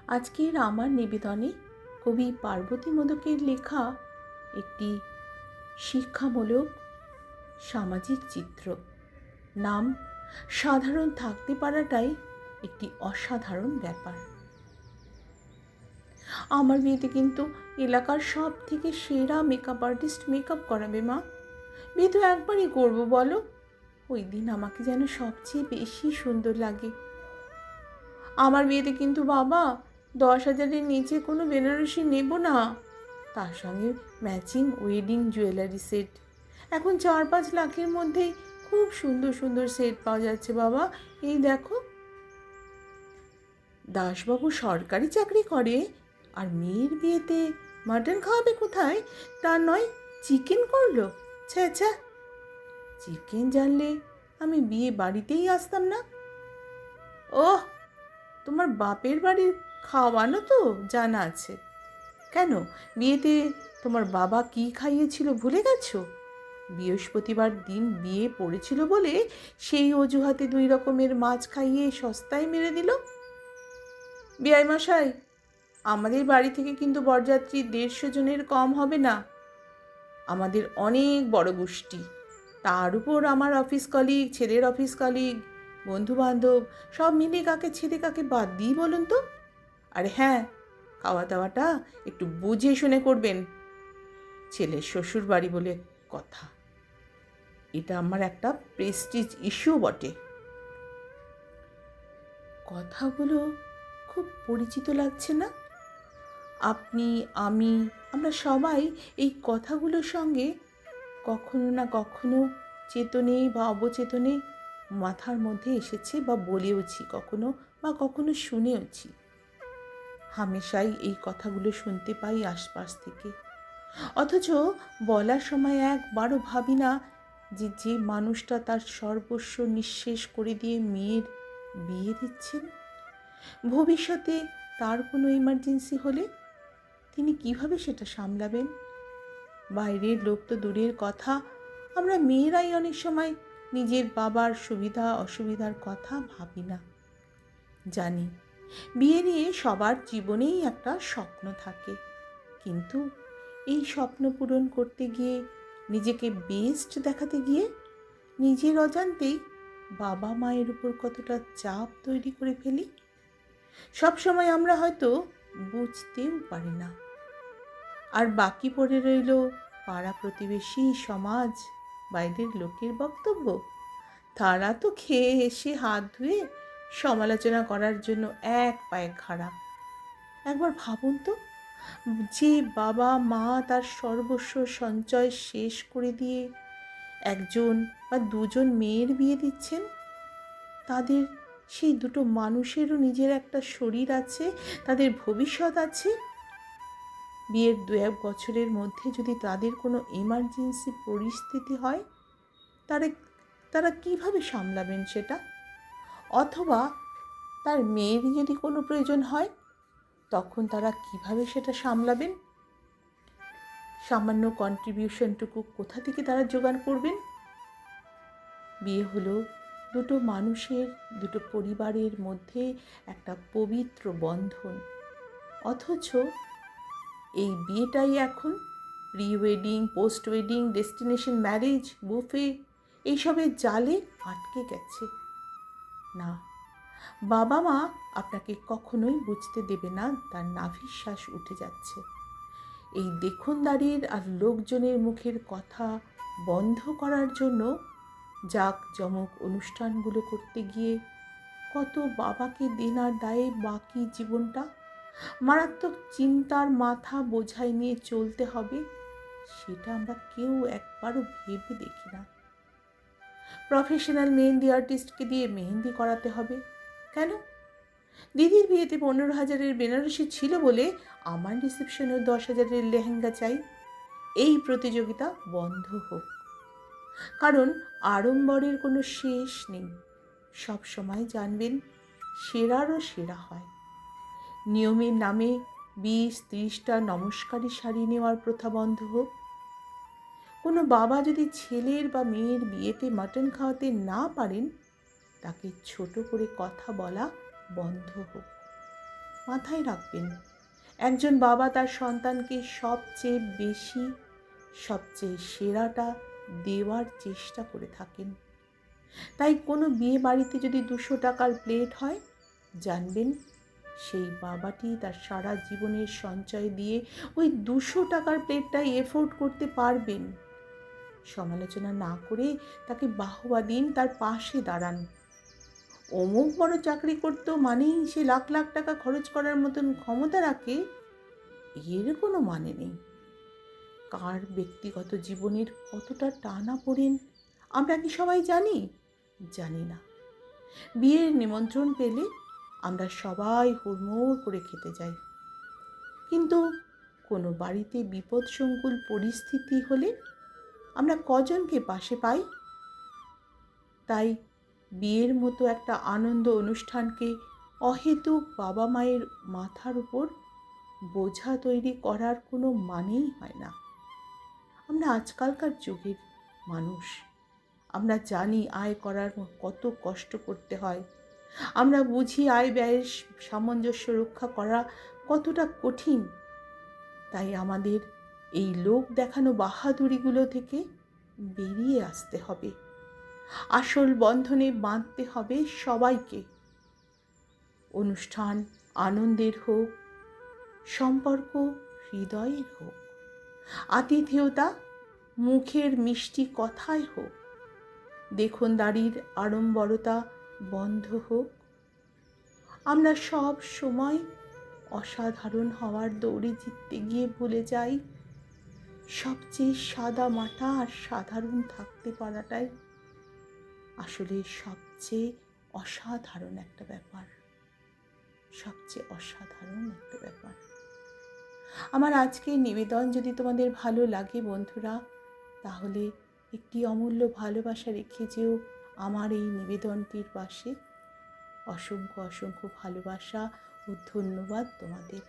আজকের আমার নিবেদনে কবি পার্বতী মোদকের লেখা একটি শিক্ষামূলক সামাজিক চিত্র। নাম সাধারণ থাকতে পারাটাই একটি অসাধারণ ব্যাপার। আমার বিয়েতে কিন্তু এলাকার সব থেকে সেরা মেকআপ আর্টিস্ট মেকআপ করাবে মা। বিয়ে তো একবারই করবো বলো, ওই দিন আমাকে যেন সবচেয়ে বেশি সুন্দর লাগে। আমার বিয়েতে কিন্তু বাবা 10,000-এর নিচে কোনো বেনারসি নেব না, তার সঙ্গে ম্যাচিং ওয়েডিং জুয়েলারি সেট। এখন 4-5 লাখের মধ্যেই খুব সুন্দর সুন্দর সেট পাওয়া যাচ্ছে বাবা। এই দেখো, দাসবাবু সরকারি চাকরি করে, আর মেয়ের বিয়েতে মাটন খাওয়াবে কোথায়, তা নয় চিকেন করলো। ছ্যা ছ্যা, চিকেন জানলে আমি বিয়ে বাড়িতেই আসতাম না। ওহ, তোমার বাপের বাড়ির খাওয়ানো তো জানা আছে। কেন, বিয়েতে তোমার বাবা কি খাইয়েছিল ভুলে গেছো? বৃহস্পতিবার দিন বিয়ে পড়েছিল বলে সেই অজুহাতে 2 রকমের মাছ খাইয়ে সস্তায় মেরে দিল। বিআই মশাই, আমাদের বাড়ি থেকে কিন্তু বরযাত্রী 150 জনের কম হবে না। আমাদের অনেক বড় গোষ্ঠী, তার উপর আমার অফিস কলিগ, ছেলের অফিস কলিগ, বন্ধু বান্ধব সব মিলে কাকে ছেড়ে কাকে বাদ দিই বলুন তো। আরে হ্যাঁ, খাওয়া দাওয়াটা একটু বুঝে শুনে করবেন। ছেলের শ্বশুর বাড়ি বলে কথা, এটা আমার একটা প্রেস্টিজ ইস্যু বটে। কথাগুলো খুব পরিচিত লাগছে না? আপনি, আমি, আমরা সবাই এই কথাগুলোর সঙ্গে কখনো না কখনো চেতনে বা অবচেতনে মাথার মধ্যে এসেছে বা বলেওছি কখনো, বা কখনো শুনেওছি। হামেশাই এই কথাগুলো শুনতে পাই আশপাশ থেকে, অথচ বলার সময় একবারও ভাবি না যে যে মানুষটা তার সর্বস্ব নিঃশেষ করে দিয়ে মেয়ের বিয়ে দিচ্ছেন, ভবিষ্যতে তার কোনো ইমার্জেন্সি হলে তিনি কিভাবে সেটা সামলাবেন। বাইরের লোক তো দূরের কথা, আমরা মেয়েরাই অনেক সময় নিজের বাবার সুবিধা অসুবিধার কথা ভাবি না। জানি বিয়ে নিয়ে সবার জীবনেই একটা স্বপ্ন থাকে, কিন্তু এই স্বপ্ন পূরণ করতে গিয়ে, নিজেকে বেস্ট দেখাতে গিয়ে নিজের অজান্তেই বাবা মায়ের উপর কতটা চাপ তৈরি করে ফেলি, সবসময় আমরা হয়তো বুঝতেও পারি না। আর বাকি পড়ে রইল পাড়া প্রতিবেশী, সমাজ, বাইরের লোকের বক্তব্য। তারা তো খেয়ে এসে হাত ধুয়ে সমালোচনা করার জন্য এক পায়ে খাড়া। একবার ভাবুন তো, যে বাবা মা তার সর্বস্ব সঞ্চয় শেষ করে দিয়ে 1 বা 2 মেয়ের বিয়ে দিচ্ছেন, তাদের সেই 2 মানুষেরও নিজের একটা শরীর আছে, তাদের ভবিষ্যৎ আছে। বিয়ের 2-1 বছরের মধ্যে যদি তাদের কোনো এমার্জেন্সি পরিস্থিতি হয়, তারা তারা কীভাবে সামলাবেন সেটা? অথবা তার মেয়ের যদি কোনো প্রয়োজন হয়, তখন তারা কিভাবে সেটা সামলাবেন? সামান্য কন্ট্রিবিউশনটুকু কোথা থেকে তারা জোগাড় করবেন? বিয়ে হলো 2 মানুষের, 2 পরিবারের মধ্যে একটা পবিত্র বন্ধন, অথচ এই বিয়েটাই এখন pre wedding, post wedding, destination marriage, buffet এইসবের জালে আটকে গেছে। না, বাবা মা আপনাকে কখনোই বুঝতে দেবে না তার নাভির শ্বাস উঠে যাচ্ছে। এই দেখনদারির আর লোকজনের মুখের কথা বন্ধ করার জন্য জাঁকজমক অনুষ্ঠানগুলো করতে গিয়ে কত বাবাকে দেনার দায়ে বাকি জীবনটা মারাত্মক চিন্তার মাথা বোঝাই নিয়ে চলতে হবে, সেটা আমরা কেউ একবারও ভেবে দেখি না। প্রফেশনাল মেহেন্দি আর্টিস্টকে দিয়ে মেহেন্দি করাতে হবে কেন? দিদির বিয়েতে 15,000-এর বেনারসি ছিল বলে আমার রিসেপশনেও 10,000-এর লেহেঙ্গা চাই। এই প্রতিযোগিতা বন্ধ হোক, কারণ আড়ম্বরের কোনো শেষ নেই। সব সময় জানবেন সেরারও সেরা হয়। নিয়মের নামে 20-30টা নমস্কারী শাড়ি নেওয়ার প্রথা বন্ধ হোক। কোনো বাবা যদি ছেলের বা মেয়ের বিয়েতে মাটন খাওয়াতে না পারেন, তাকে ছোট করে কথা বলা বন্ধ হোক। মাথায় রাখবেন, একজন বাবা তার সন্তানকে সবচেয়ে বেশি, সবচেয়ে সেরাটা দেওয়ার চেষ্টা করে থাকেন। তাই কোনো বিয়ে বাড়িতে যদি 200 টাকার প্লেট হয়, জানবেন সেই বাবাটি তার সারা জীবনের সঞ্চয় দিয়ে ওই 200 টাকার প্লেটটাই এফোর্ড করতে পারবেন। সমালোচনা না করে তাকে বাহবা দিন, তার পাশে দাঁড়ান। অমুক বড় চাকরি করতো মানেই সে লাখ লাখ টাকা খরচ করার মতন ক্ষমতা রাখে, এর কোনো মানে নেই। কার ব্যক্তিগত জীবনের কতটা টানা পড়েন আমরা কি সবাই জানি? জানি না। বিয়ের নিমন্ত্রণ পেলে আমরা সবাই হুড়মুড় করে খেতে যাই, কিন্তু কোনো বাড়িতে বিপদসংকুল পরিস্থিতি হলে আমরা কজনকে পাশে পাই? তাই বিয়ের মতো একটা আনন্দ অনুষ্ঠানকে অহেতুক বাবা মায়ের মাথার উপর বোঝা তৈরি করার কোনো মানেই হয় না। আমরা আজকালকার যুগের মানুষ, আমরা জানি আয় করার কত কষ্ট করতে হয়, আমরা বুঝি আয় ব্যয়ের সামঞ্জস্য রক্ষা করা কতটা কঠিন। তাই আমাদের এই লোক দেখানো বাহাদুরিগুলো থেকে বেরিয়ে আসতে হবে, আসল বন্ধনে বাঁধতে হবে সবাইকে। অনুষ্ঠান আনন্দের হোক, সম্পর্ক হৃদয়ের হোক, আতিথেয়তা মুখের মিষ্টি কথায় হোক, দেখনদারির আড়ম্বরতা বন্ধ হোক। আমরা সব সময় অসাধারণ হওয়ার দৌড়ে জিততে গিয়ে ভুলে যাই সবচেয়ে সাদা মাটা আর সাধারণ থাকতে পারাটাই আসলে সবচেয়ে অসাধারণ একটা ব্যাপার, সবচেয়ে অসাধারণ একটা ব্যাপার। আমার আজকের নিবেদন যদি তোমাদের ভালো লাগে বন্ধুরা, তাহলে একটি অমূল্য ভালোবাসা রেখে যেও আমার এই নিবেদনটির পাশে। অসংখ্য অসংখ্য ভালোবাসা ও ধন্যবাদ তোমাদের।